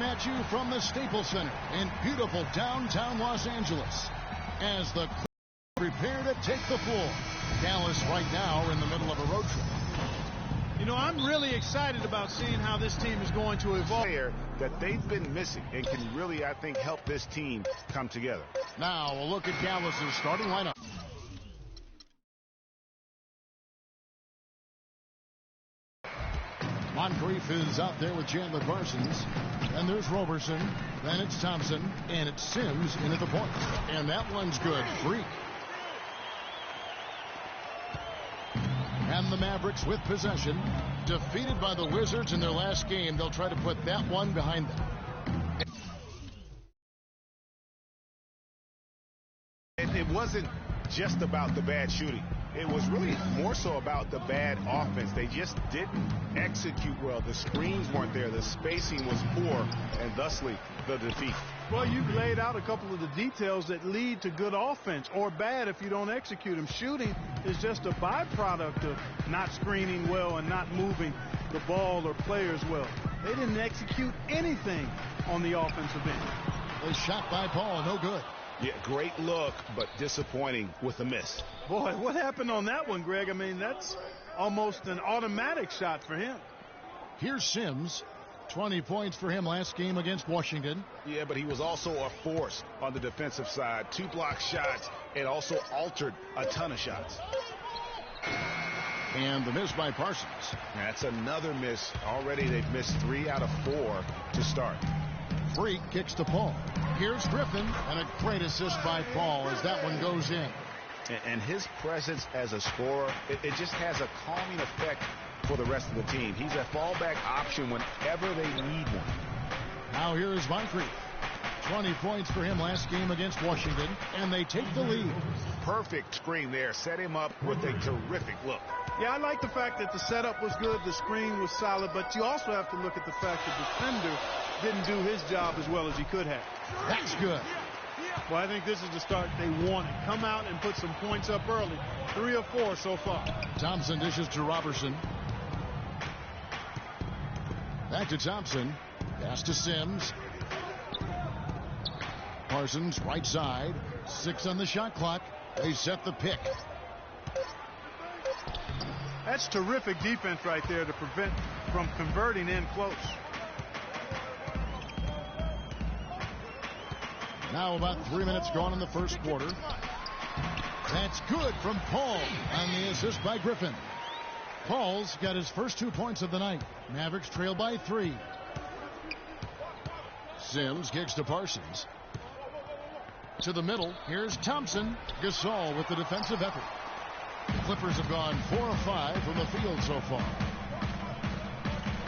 Coming at you from the Staples Center in beautiful downtown Los Angeles as the prepare to take the floor. Dallas right now are in the middle of a road trip. You know, I'm really excited about seeing how this team is going to evolve. That they've been missing and can really, I think, help this team come together. Now we'll look at Dallas's starting lineup. Moncrief is out there with Chandler Parsons. And there's Roberson. Then it's Thompson. And it's Sims in at the point. And that one's good. Freak. And the Mavericks with possession. Defeated by the Wizards in their last game. They'll try to put that one behind them. It wasn't just about the bad shooting. It was really more so about the bad offense. They just didn't execute well. The screens weren't there. The spacing was poor, and thusly the defeat. Well, you've laid out a couple of the details that lead to good offense, or bad if you don't execute them. Shooting is just a byproduct of not screening well and not moving the ball or players well. They didn't execute anything on the offensive end. A shot by Paul, no good. Yeah, great look, but disappointing with a miss. Boy, what happened on that one, Greg? I mean, that's almost an automatic shot for him. Here's Sims. 20 points for him last game against Washington. Yeah, but he was also a force on the defensive side. 2 block shots and also altered a ton of shots. And the miss by Parsons. That's another miss. Already they've missed 3 out of 4 to start. Freak kicks to Paul. Here's Griffin, and a great assist by Paul as that one goes in. And his presence as a scorer, it just has a calming effect for the rest of the team. He's a fallback option whenever they need one. Now here is Moncrief. 20 points for him last game against Washington, and they take the lead. Perfect screen there. Set him up with a terrific look. Yeah, I like the fact that the setup was good, the screen was solid, but you also have to look at the fact the defender didn't do his job as well as he could have. That's good. Well, I think this is the start they wanted. Come out and put some points up early. 3 of 4 so far. Thompson dishes to Robertson. Back to Thompson. Pass to Sims. Parsons, right side. 6 on the shot clock. They set the pick. That's terrific defense right there to prevent from converting in close. Now about 3 minutes gone in the first quarter. That's good from Paul on the assist by Griffin. Paul's got his first 2 points of the night. Mavericks trail by 3. Sims kicks to Parsons. To the middle. Here's Thompson. Gasol with the defensive effort. Clippers have gone 4 of 5 from the field so far.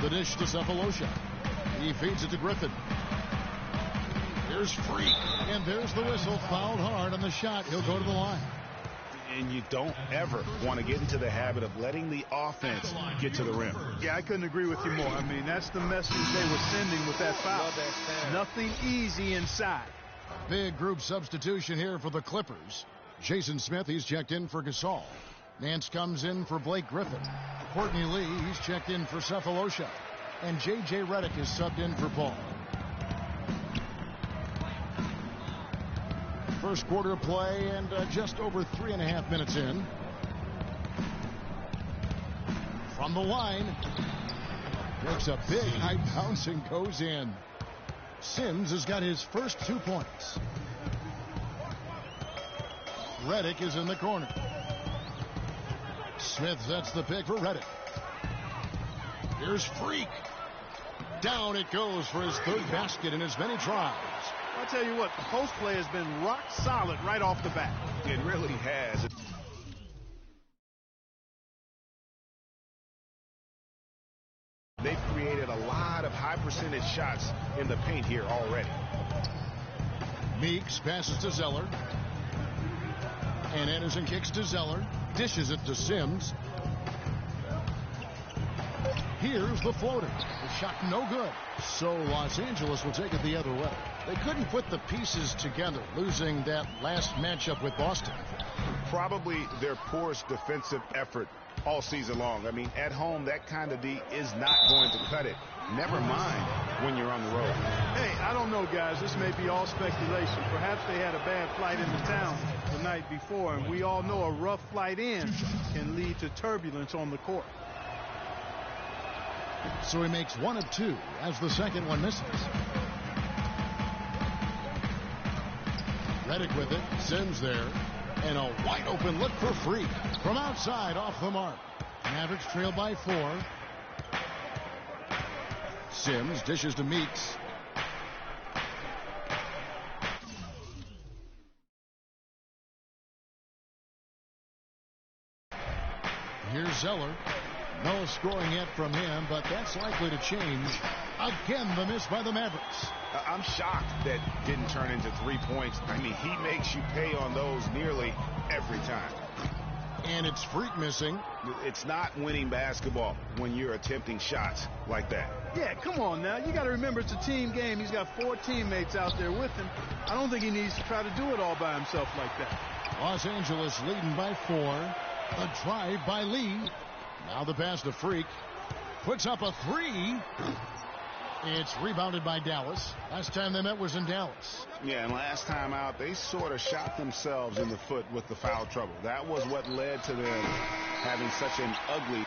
The dish to Cephalosha. He feeds it to Griffin. Here's Freak. And there's the whistle. Fouled hard on the shot. He'll go to the line. And you don't ever want to get into the habit of letting the offense get to the rim. Yeah, I couldn't agree with you more. I mean, that's the message they were sending with that foul. Nothing easy inside. Big group substitution here for the Clippers. Jason Smith, he's checked in for Gasol. Nance comes in for Blake Griffin. Courtney Lee, he's checked in for Cephalosha. And J.J. Redick is subbed in for Paul. First quarter play and just over 3.5 minutes in. From the line. Makes a big high bounce and goes in. Sims has got his first 2 points. Redick is in the corner. Smith sets the pick for Redick. Here's Freak. Down it goes for his 3rd basket in as many tries. I'll tell you what, the post play has been rock solid right off the bat. It really has. They've created a lot of high percentage shots in the paint here already. Meeks passes to Zeller. And Anderson kicks to Zeller. Dishes it to Sims. Here's the floater. The shot no good. So Los Angeles will take it the other way. They couldn't put the pieces together, losing that last matchup with Boston. Probably their poorest defensive effort all season long. I mean, at home, that kind of D is not going to cut it. Never mind when you're on the road. Hey, I don't know, guys. This may be all speculation. Perhaps they had a bad flight into town the night before, and we all know a rough flight in can lead to turbulence on the court. So he makes 1 of 2 as the second one misses. Redick with it. Sims there. And a wide open look for Freak. From outside, off the mark. Mavericks trail by 4. Sims dishes to Meeks. Here's Zeller. No scoring yet from him, but that's likely to change. Again, the miss by the Mavericks. I'm shocked that didn't turn into 3 points. I mean, he makes you pay on those nearly every time. And it's Freak missing. It's not winning basketball when you're attempting shots like that. Yeah, come on now. You got to remember it's a team game. He's got 4 teammates out there with him. I don't think he needs to try to do it all by himself like that. Los Angeles leading by 4. The drive by Lee. Now the pass to Freak. Puts up a 3. It's rebounded by Dallas. Last time they met was in Dallas. Yeah, and last time out, they sort of shot themselves in the foot with the foul trouble. That was what led to them having such an ugly...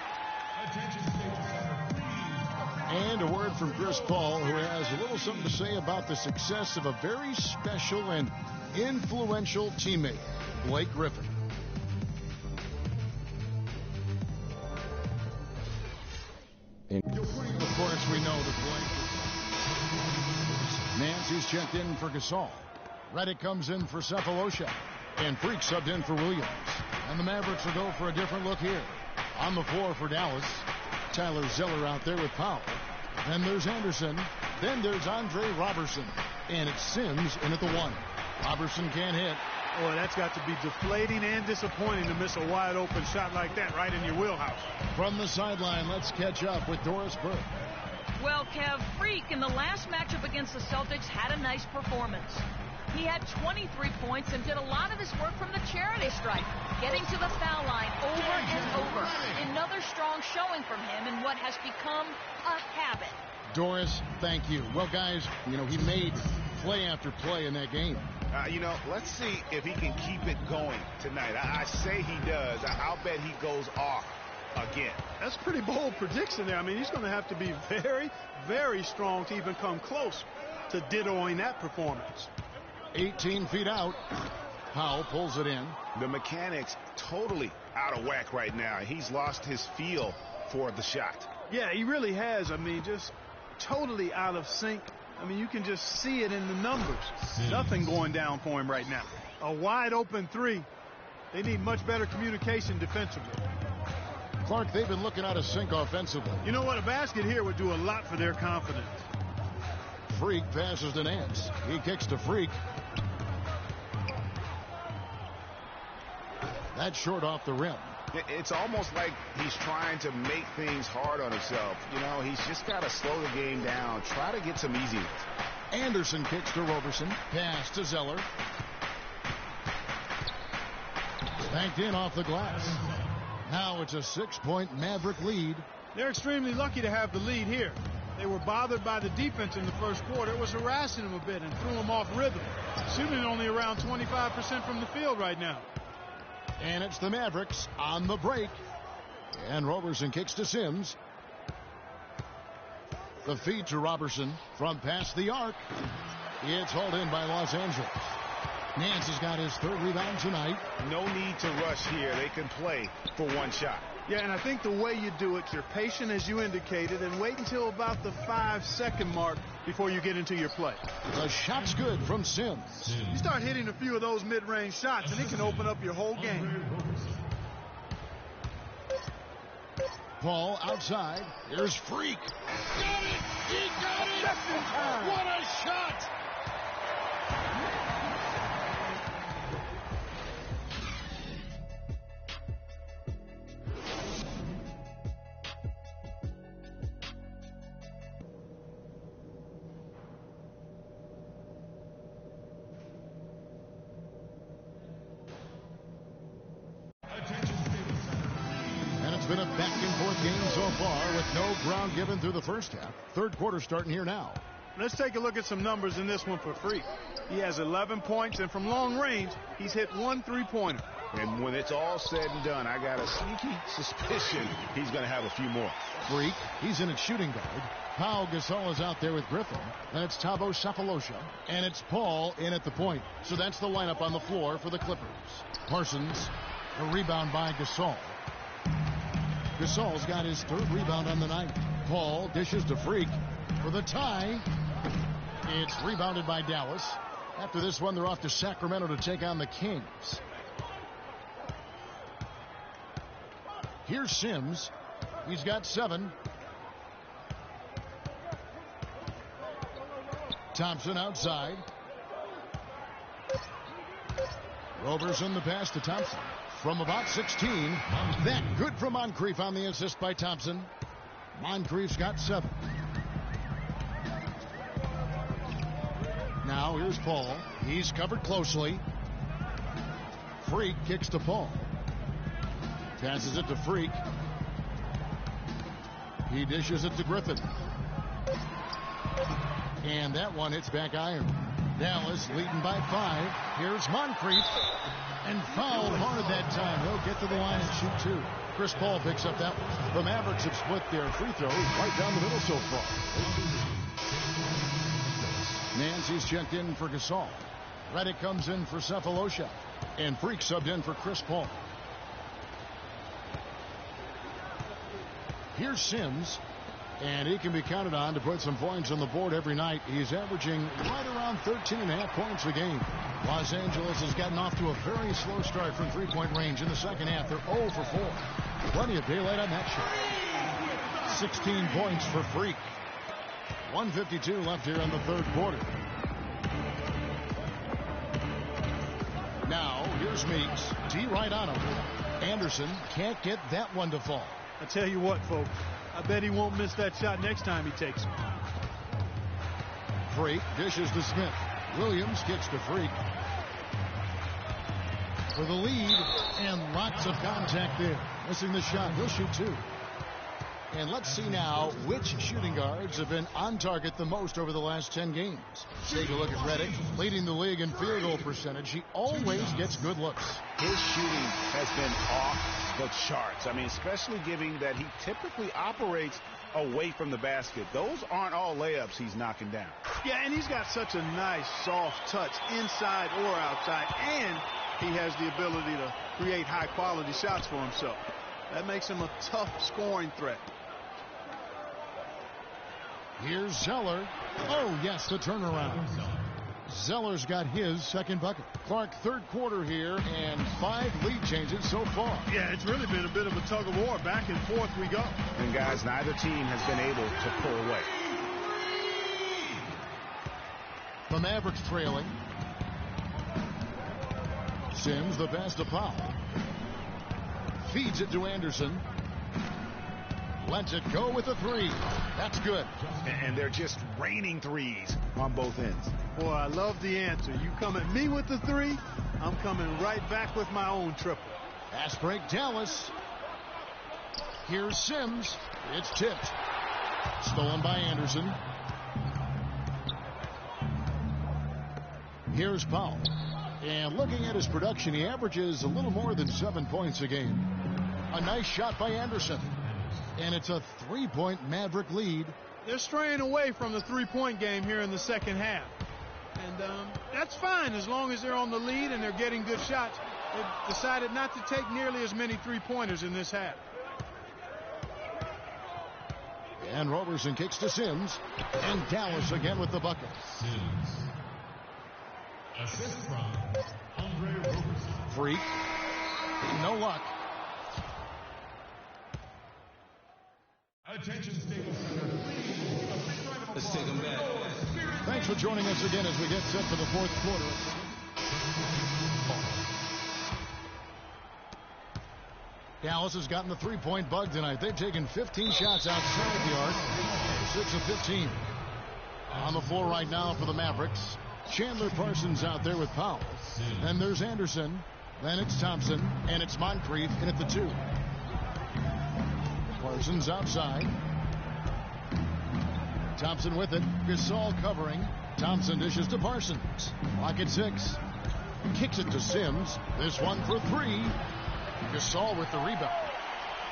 And a word from Chris Paul, who has a little something to say about the success of a very special and influential teammate, Blake Griffin. Of course, we know that Blake. Nancy's checked in for Gasol. Redick comes in for Cephalosha. And Freak subbed in for Williams. And the Mavericks will go for a different look here. On the floor for Dallas. Tyler Zeller out there with Powell. Then there's Anderson. Then there's Andre Robertson. And it's Sims in at the 1. Robertson can't hit. Boy, that's got to be deflating and disappointing to miss a wide open shot like that right in your wheelhouse. From the sideline, let's catch up with Doris Burke. Well, Kev, Freak in the last matchup against the Celtics had a nice performance. He had 23 points and did a lot of his work from the charity stripe, getting to the foul line over and over. Another strong showing from him in what has become a habit. Doris, thank you. Well, guys, he made play after play in that game. Let's see if he can keep it going tonight. I say he does. I'll bet he goes off again. That's a pretty bold prediction there. I mean, he's going to have to be very, very strong to even come close to dittoing that performance. 18 feet out. Powell pulls it in. The mechanics totally out of whack right now. He's lost his feel for the shot. Yeah, he really has. I mean, just totally out of sync. I mean, you can just see it in the numbers. Nothing going down for him right now. A wide open 3. They need much better communication defensively. Clark, they've been looking out of sync offensively. You know what? A basket here would do a lot for their confidence. Freak passes to Nance. He kicks to Freak. That's short off the rim. It's almost like he's trying to make things hard on himself. He's just got to slow the game down. Try to get some easy ones. Anderson kicks to Robertson. Pass to Zeller. Banked in off the glass. Now it's a 6-point Maverick lead. They're extremely lucky to have the lead here. They were bothered by the defense in the first quarter. It was harassing them a bit and threw them off rhythm. Shooting only around 25% from the field right now. And it's the Mavericks on the break. And Robertson kicks to Sims. The feed to Robertson from past the arc. It's hauled in by Los Angeles. Nance has got his 3rd rebound tonight. No need to rush here. They can play for one shot. Yeah, and I think the way you do it, you're patient as you indicated, and wait until about the 5-second mark before you get into your play. The shot's good from Sims. You start hitting a few of those mid-range shots, and it can open up your whole game. Paul outside. Here's Freak. Got it! He got it! What a shot! It's been a back-and-forth game so far with no ground given through the first half. 3rd quarter starting here now. Let's take a look at some numbers in this one for Freak. He has 11 points, and from long range, he's hit 1 3-pointer. And when it's all said and done, I got a sneaky suspicion he's going to have a few more. Freak, he's in at shooting guard. Pau Gasol is out there with Griffin. Then it's Thabo Sefolosha. And it's Paul in at the point. So that's the lineup on the floor for the Clippers. Parsons, a rebound by Gasol. Gasol's got his 3rd rebound on the night. Paul dishes to Freak for the tie. It's rebounded by Dallas. After this one, they're off to Sacramento to take on the Kings. Here's Sims. He's got 7. Thompson outside. Roberson the pass to Thompson. From about 16. That good from Moncrief on the assist by Thompson. Moncrief's got 7. Now here's Paul. He's covered closely. Freak kicks to Paul. Passes it to Freak. He dishes it to Griffin. And that one hits back iron. Dallas leading by 5. Here's Moncrief. And fouled hard that time. He'll get to the line and shoot 2. Chris Paul picks up that one. The Mavericks have split their free throws right down the middle so far. Nancy's checked in for Gasol. Redick comes in for Sefolosha. And Freak subbed in for Chris Paul. Here's Sims. And he can be counted on to put some points on the board every night. He's averaging right around 13.5 points a game. Los Angeles has gotten off to a very slow start from 3-point range in the second half. They're 0 for 4. Plenty of daylight on that shot. 16 points for Freak. 1:52 left here in the 3rd quarter. Now, here's Meeks. D right on him. Anderson can't get that one to fall. I tell you what, folks. I bet he won't miss that shot next time he takes it. Freak dishes to Smith. Williams kicks to Freak. For the lead, and lots of contact there. Missing the shot. He'll shoot 2. And let's see now which shooting guards have been on target the most over the last 10 games. Take a look at Redick, leading the league in field goal percentage. He always gets good looks. His shooting has been off the charts. I mean, especially given that he typically operates away from the basket. Those aren't all layups he's knocking down. Yeah, and he's got such a nice, soft touch inside or outside, and he has the ability to create high-quality shots for himself. That makes him a tough scoring threat. Here's Zeller. Oh, yes, the turnaround. Zeller's got his 2nd bucket. Clark, 3rd quarter here, and 5 lead changes so far. Yeah, it's really been a bit of a tug of war. Back and forth we go. And, guys, neither team has been able to pull away. The Mavericks trailing. Sims, the pass to Powell. Feeds it to Anderson. Lets it go with a 3. That's good. And they're just raining threes on both ends. Boy, I love the answer. You come at me with the 3, I'm coming right back with my own triple. Pass break, Dallas. Here's Sims. It's tipped. Stolen by Anderson. Here's Powell. And looking at his production, he averages a little more than 7 points a game. A nice shot by Anderson. And it's a 3-point Maverick lead. They're straying away from the 3-point game here in the second half. And that's fine as long as they're on the lead and they're getting good shots. They've decided not to take nearly as many 3-pointers in this half. And Roberson kicks to Sims. And Dallas again with the bucket. Sims. Assist from Andre Roberson. Freak. No luck. Attention, Staples Center. Let's take them back. Thanks for joining us again as we get set for the 4th quarter. Dallas has gotten the 3-point bug tonight. They've taken 15 shots outside the arc. 6 of 15. On the floor right now for the Mavericks. Chandler Parsons out there with Powell. Then there's Anderson. Then it's Thompson. And it's Moncrief in at the 2. Parsons outside. Thompson with it. Gasol covering. Thompson dishes to Parsons. Lock at 6. Kicks it to Sims. This one for 3. Gasol with the rebound.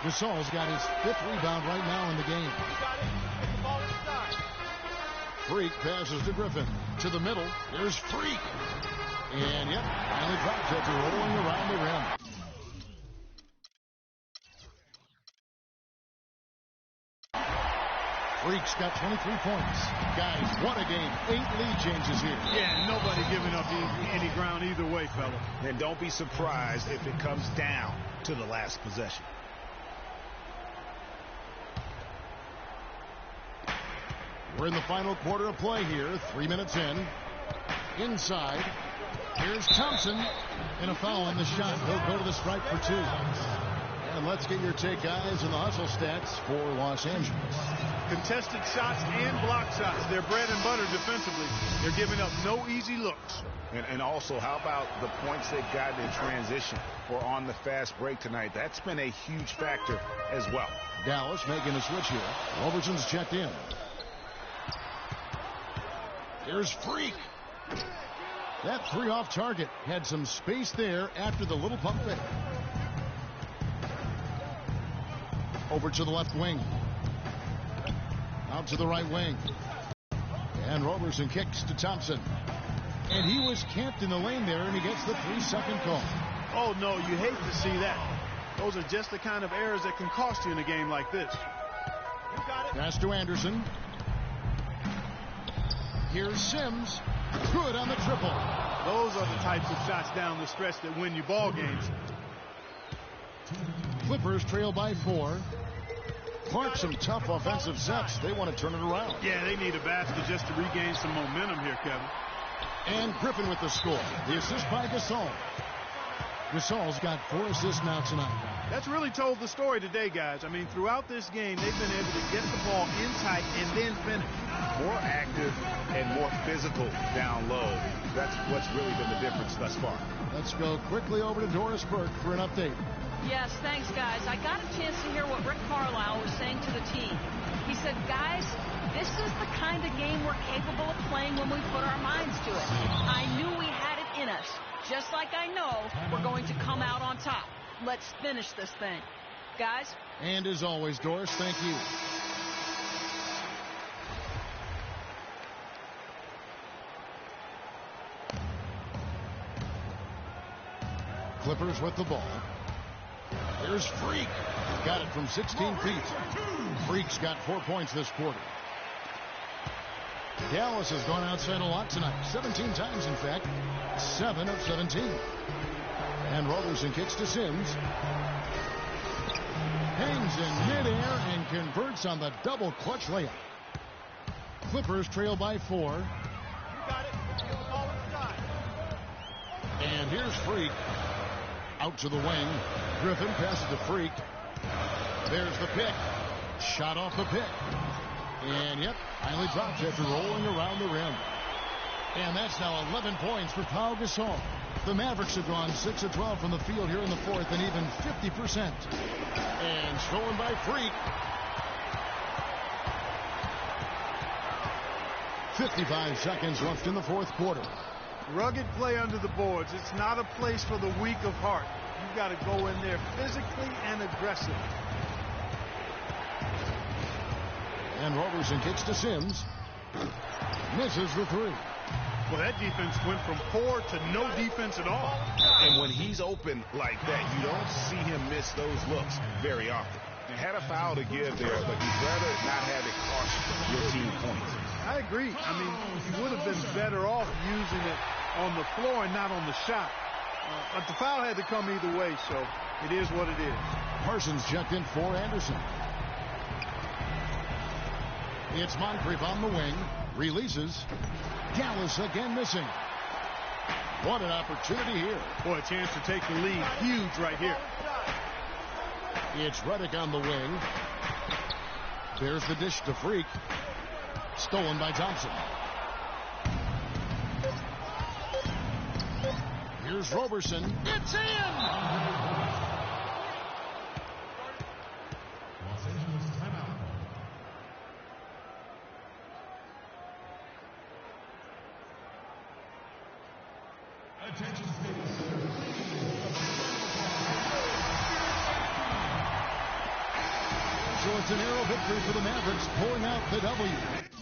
Gasol's got his 5th rebound right now in the game. Freak passes to Griffin. To the middle. There's Freak. And yep, finally drops it, rolling around the rim. Freak's got 23 points. Guys, what a game. 8 lead changes here. Yeah, nobody giving up any ground either way, fella. And don't be surprised if it comes down to the last possession. We're in the final quarter of play here. 3 minutes in. Inside. Here's Thompson. And a foul on the shot. He'll go to the strike for 2. And let's get your take, guys, on the hustle stats for Los Angeles. Contested shots and block shots. They're bread and butter defensively. They're giving up no easy looks. And also, how about the points they've gotten in transition or on the fast break tonight? That's been a huge factor as well. Dallas making a switch here. Roberson's checked in. Here's Freak. That 3 off target had some space there after the little pump fake. Over to the left wing. Out to the right wing. And Roberson kicks to Thompson. And he was camped in the lane there, and he gets the 3-second call. Oh, no, you hate to see that. Those are just the kind of errors that can cost you in a game like this. Pass to Anderson. Here's Sims. Good on the triple. Those are the types of shots down the stretch that win you ball games. Clippers trail by 4. Clark, some tough offensive sets. They want to turn it around. Yeah, they need a basket just to regain some momentum here, Kevin. And Griffin with the score. The assist by Gasol. Gasol's got 4 assists now tonight. That's really told the story today, guys. I mean, throughout this game, they've been able to get the ball in tight and then finish. More active and more physical down low. That's what's really been the difference thus far. Let's go quickly over to Doris Burke for an update. Yes, thanks, guys. I got a chance to hear what Rick Carlisle was saying to the team. He said, guys, this is the kind of game we're capable of playing when we put our minds to it. I knew we had it in us, just like I know we're going to come out on top. Let's finish this thing. Guys? And as always, Doris, thank you. Clippers with the ball. Here's Freak. Got it from 16 feet. Freak's got 4 points this quarter. Dallas has gone outside a lot tonight. 17 times, in fact. 7 of 17. And Roberson kicks to Sims. Hangs in midair and converts on the double clutch layup. Clippers trail by 4. And here's Freak. Out to the wing. Griffin passes to Freak. There's the pick. Shot off the pick. And yep, finally drops after rolling around the rim. And that's now 11 points for Pau Gasol. The Mavericks have gone 6 of 12 from the field here in the 4th and even 50%. And stolen by Freak. 55 seconds left in the 4th quarter. Rugged play under the boards. It's not a place for the weak of heart. You've got to go in there physically and aggressive. And Roberson kicks to Sims. Misses the 3. Well, that defense went from poor to no defense at all. And when he's open like that, you don't see him miss those looks very often. He had a foul to give there, but you'd rather not have it cost your team points. I agree. I mean, you would have been better off using it on the floor and not on the shot. But the foul had to come either way, so it is what it is. Parsons checked in for Anderson. It's Moncrief on the wing. Releases. Dallas again missing. What an opportunity here. Boy, a chance to take the lead. Huge right here. It's Redick on the wing. There's the dish to Freak. Stolen by Thompson. Here's Roberson. It's in! Los Angeles timeout. Attention, Staples Center. So it's a narrow victory for the Mavericks, pulling out the W.